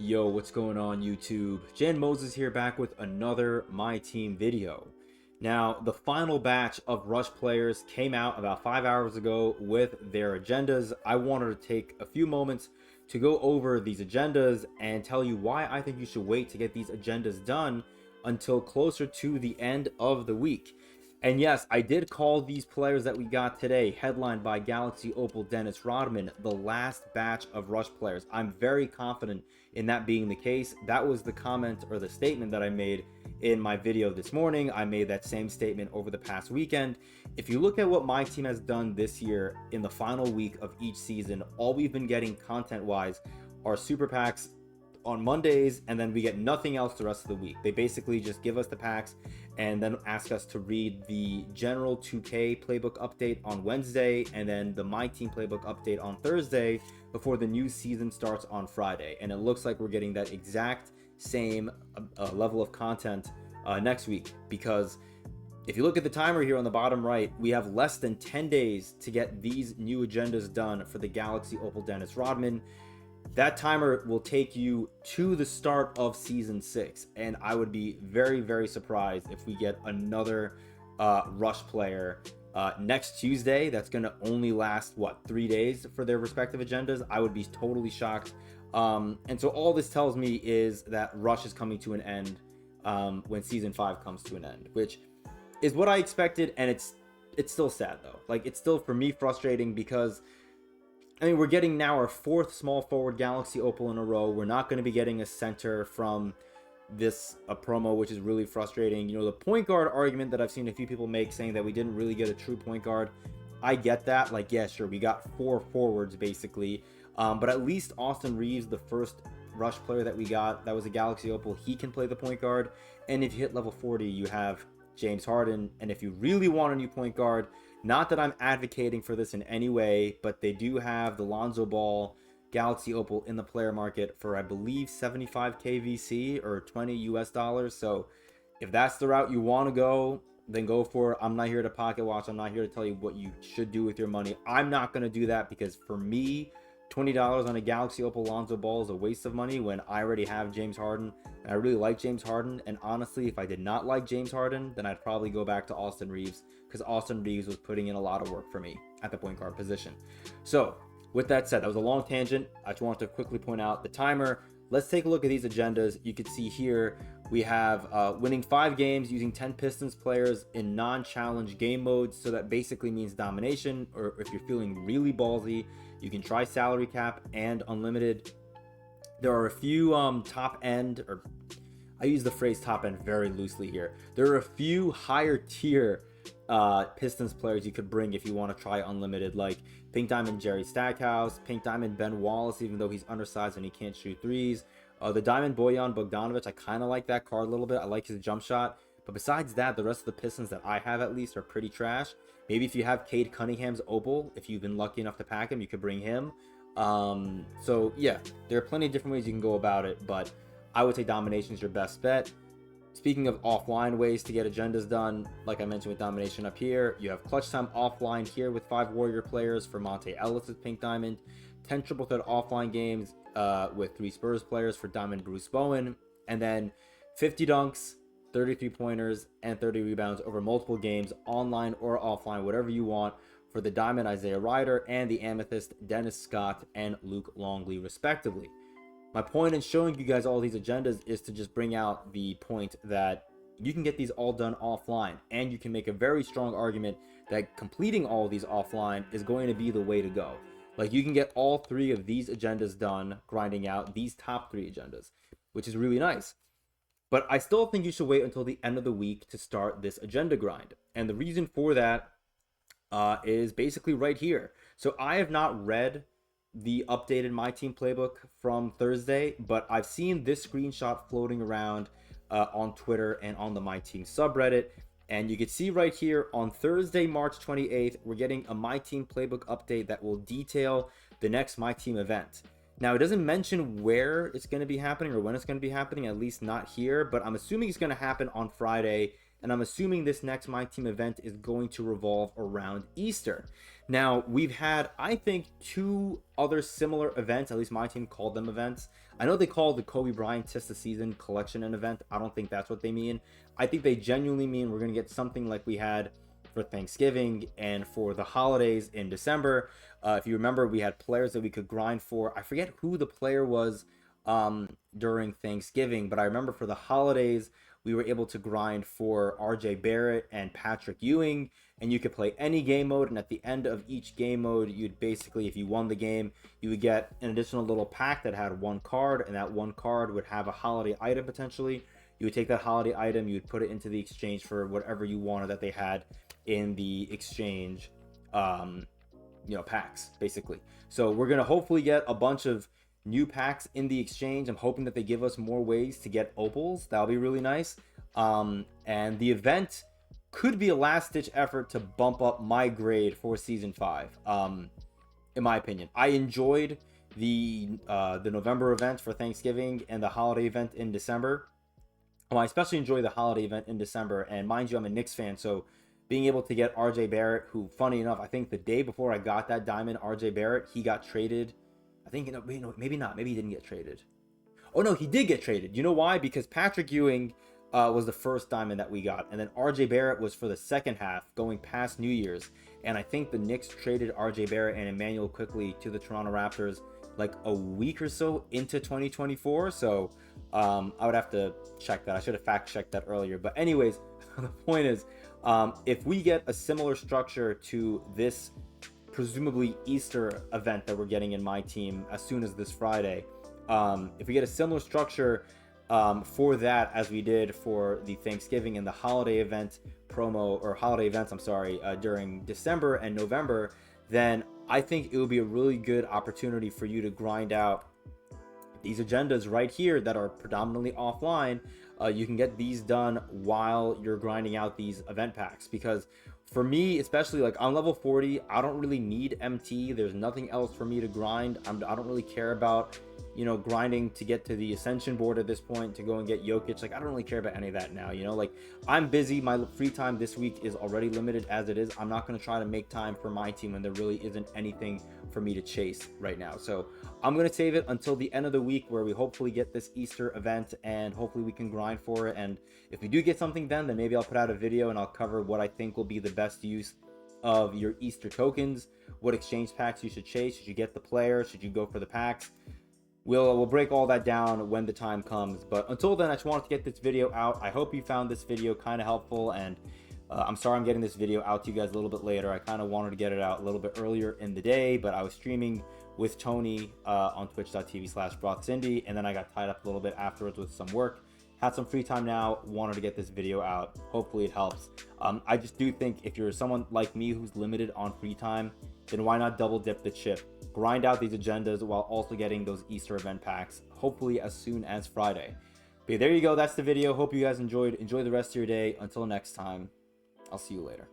Yo, what's going on YouTube? Jan Moses here, back with another My Team video. Now, the final batch of Rush players came out about 5 hours ago with their agendas. I wanted to take a few moments to go over these agendas and tell you why I think you should wait to get these agendas done until closer to the end of the week. And yes, I did call these players that we got today, headlined by Galaxy Opal Rodman, the last batch of Rush players. I'm very confident in that being the case. That was the comment or the statement that I made in my video this morning. I made that same statement over the past weekend. If you look at what my team has done this year in the final week of each season, all we've been getting content-wise are super packs on Mondays, and then we get nothing else the rest of the week. They basically just give us the packs and then ask us to read the general 2K playbook update on Wednesday and then the My Team playbook update on Thursday before the new season starts on Friday. And it looks like we're getting that exact same level of content next week, because if you look at the timer here on the bottom right, we have less than 10 days to get these new agendas done for the Galaxy Opal Rodman. That timer will take you to the start of season 6, and I would be very, very surprised if we get another Rush player next Tuesday. That's going to only last, what, 3 days for their respective agendas. I would be totally shocked. And so all this tells me is that Rush is coming to an end when season 5 comes to an end, which is what I expected, and it's still sad, though. Like, it's still, for me, frustrating because I mean, we're getting now our 4th small forward Galaxy Opal in a row. We're not going to be getting a center from this promo, which is really frustrating. You know, the point guard argument that I've seen a few people make, saying that we didn't really get a true point guard. I get that. Like, yeah, sure, we got 4 forwards, basically. But at least Austin Reeves, the first Rush player that we got, that was a Galaxy Opal, he can play the point guard. And if you hit level 40, you have James Harden. And if you really want a new point guard, not that I'm advocating for this in any way, but they do have the Lonzo Ball Galaxy Opal in the player market for, I believe, 75k VC or 20 US dollars. So if that's the route you want to go, then go for it. I'm not here to pocket watch. I'm not here to tell you what you should do with your money. I'm not going to do that, because for me, $20 on a Galaxy Opal Lonzo Ball is a waste of money when I already have James Harden, and I really like James Harden. And honestly, if I did not like James Harden, then I'd probably go back to Austin Reeves, because Austin Reeves was putting in a lot of work for me at the point guard position. So with that said, that was a long tangent. I just wanted to quickly point out the timer. Let's take a look at these agendas. You can see here we have winning 5 games using 10 Pistons players in non-challenge game modes. So that basically means domination, or if you're feeling really ballsy, you can try salary cap and unlimited. There are a few top end, or I use the phrase top end very loosely here. There are a few higher tier Pistons players you could bring if you want to try unlimited, like Pink Diamond Jerry Stackhouse, Pink Diamond Ben Wallace, even though he's undersized and he can't shoot threes. The Diamond Bojan Bogdanovic, I kind of like that card a little bit. I like his jump shot. But besides that, the rest of the Pistons that I have, at least, are pretty trash. Maybe if you have Cade Cunningham's Opal, if you've been lucky enough to pack him, you could bring him. So yeah, there are plenty of different ways you can go about it, but I would say domination is your best bet. Speaking of offline ways to get agendas done, like I mentioned with domination up here, you have clutch time offline here with 5 Warrior players for Monte Ellis with Pink Diamond, 10 triple threat offline games with 3 Spurs players for Diamond Bruce Bowen, and then 50 dunks, 33 pointers, and 30 rebounds over multiple games, online or offline, whatever you want, for the Diamond Isaiah Ryder and the Amethyst Dennis Scott and Luke Longley, respectively. My point in showing you guys all these agendas is to just bring out the point that you can get these all done offline, and you can make a very strong argument that completing all of these offline is going to be the way to go. Like, you can get all 3 of these agendas done grinding out these top 3 agendas, which is really nice. But I still think you should wait until the end of the week to start this agenda grind. And the reason for that is basically right here. So I have not read the updated My Team playbook from Thursday, but I've seen this screenshot floating around on Twitter and on the My Team subreddit. And you can see right here on Thursday, March 28th, we're getting a My Team playbook update that will detail the next My Team event. Now, it doesn't mention where it's going to be happening or when it's going to be happening, at least not here, but I'm assuming it's going to happen on Friday, and I'm assuming this next My Team event is going to revolve around Easter. Now, we've had, I think, 2 other similar events, at least My Team called them events, I know they call the Kobe Bryant Test of Season collection an event. I don't think that's what they mean. I think they genuinely mean we're going to get something like we had for Thanksgiving and for the holidays in December. If you remember, we had players that we could grind for. I forget who the player was during Thanksgiving, but I remember for the holidays, we were able to grind for RJ Barrett and Patrick Ewing, and you could play any game mode. And at the end of each game mode, you'd basically, if you won the game, you would get an additional little pack that had one card, and that one card would have a holiday item potentially. You would take that holiday item, you would put it into the exchange for whatever you wanted that they had in the exchange, packs basically. So we're gonna hopefully get a bunch of new packs in the exchange. I'm hoping that they give us more ways to get opals. That'll be really nice. And the event could be a last-ditch effort to bump up my grade for season 5. In my opinion, I enjoyed the November event for Thanksgiving and the holiday event in December. I especially enjoy the holiday event in December, and mind you, I'm a Knicks fan, so being able to get RJ Barrett, who, funny enough, I think the day before I got that diamond, RJ Barrett, he got traded. I think, maybe not. Maybe he didn't get traded. Oh, no, he did get traded. You know why? Because Patrick Ewing was the first diamond that we got, and then RJ Barrett was for the second half, going past New Year's. And I think the Knicks traded RJ Barrett and Emmanuel quickly to the Toronto Raptors like a week or so into 2024. So I would have to check that. I should have fact-checked that earlier. But anyways, the point is, if we get a similar structure to this presumably Easter event that we're getting in my team as soon as this Friday, if we get a similar structure for that as we did for the Thanksgiving and the holiday event promo, or holiday events, I'm sorry, during December and November, then I think it would be a really good opportunity for you to grind out these agendas right here that are predominantly offline. You can get these done while you're grinding out these event packs, because for me, especially, like, on level 40, I don't really need MT. There's nothing else for me to grind. I don't really care about, grinding to get to the Ascension board at this point to go and get Jokic. Like, I don't really care about any of that now, like, I'm busy. My free time this week is already limited as it is. I'm not going to try to make time for my team when there really isn't anything for me to chase right now. So I'm going to save it until the end of the week, where we hopefully get this Easter event, and hopefully we can grind for it. And if we do get something then maybe I'll put out a video and I'll cover what I think will be the best use of your Easter tokens, what exchange packs you should chase. Should you get the player? Should you go for the packs? We'll break all that down when the time comes. But until then, I just wanted to get this video out. I hope you found this video kind of helpful, and I'm sorry I'm getting this video out to you guys a little bit later. I kind of wanted to get it out a little bit earlier in the day, but I was streaming with Tony on twitch.tv/BrothCindy, and then I got tied up a little bit afterwards with some work. Had some free time now, wanted to get this video out. Hopefully it helps. I just do think if you're someone like me who's limited on free time, then why not double dip the chip? Grind out these agendas while also getting those Easter event packs, hopefully as soon as Friday. But there you go, that's the video. Hope you guys enjoyed. Enjoy the rest of your day. Until next time, I'll see you later.